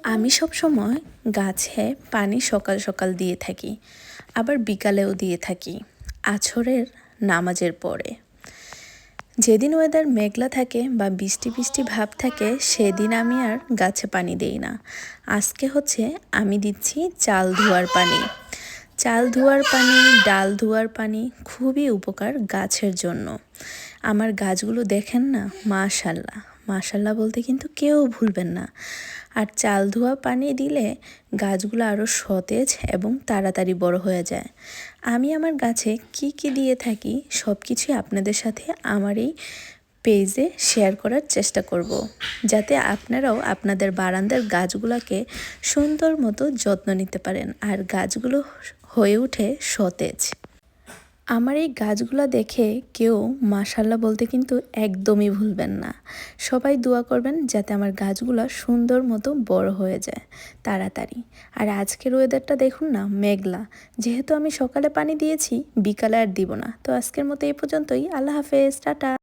আমি সবসময় গাছে পানি সকাল সকাল দিয়ে থাকি, আবার বিকালেও দিয়ে থাকি, আছরের নামাজের পরে। যেদিন ওয়েদার মেঘলা থাকে বা বৃষ্টি বৃষ্টি ভাব থাকে সেদিন আমি আর গাছে পানি দেই না। আজকে হচ্ছে আমি দিচ্ছি চাল ধোয়ার পানি। চাল ধোয়ার পানি, ডাল ধোয়ার পানি খুবই উপকার গাছের জন্য। আমার গাছগুলো দেখেন না, মাশাল্লাহ মাশাল্লাহ বলতে কিন্তু কেউ ভুলবেন না। আর চাল ধোয়া পানি দিলে গাছগুলো আরও সতেজ এবং তাড়াতাড়ি বড় হয়ে যায়। আমি আমার গাছে কি কি দিয়ে থাকি সব কিছুই আপনাদের সাথে আমার এই পেজে শেয়ার করার চেষ্টা করব, যাতে আপনারাও আপনাদের বারান্দার গাছগুলোকে সুন্দর মতো যত্ন নিতে পারেন আর গাছগুলো হয়ে ওঠে সতেজ। আমার এই গাছগুলো দেখে কেউ মাশাল্লাহ বলতে কিন্তু একদমই ভুলবেন না। সবাই দোয়া করবেন যাতে আমার গাছগুলো সুন্দর মতো বড় হয়ে যায় তাড়াতাড়ি। আর আজকের ওয়েদারটা দেখুন না, মেঘলা। যেহেতু আমি সকালে পানি দিয়েছি, বিকালে আর দিব না। তো আজকের মতো এই পর্যন্তই। আল্লাহ হাফেজ, টাটা।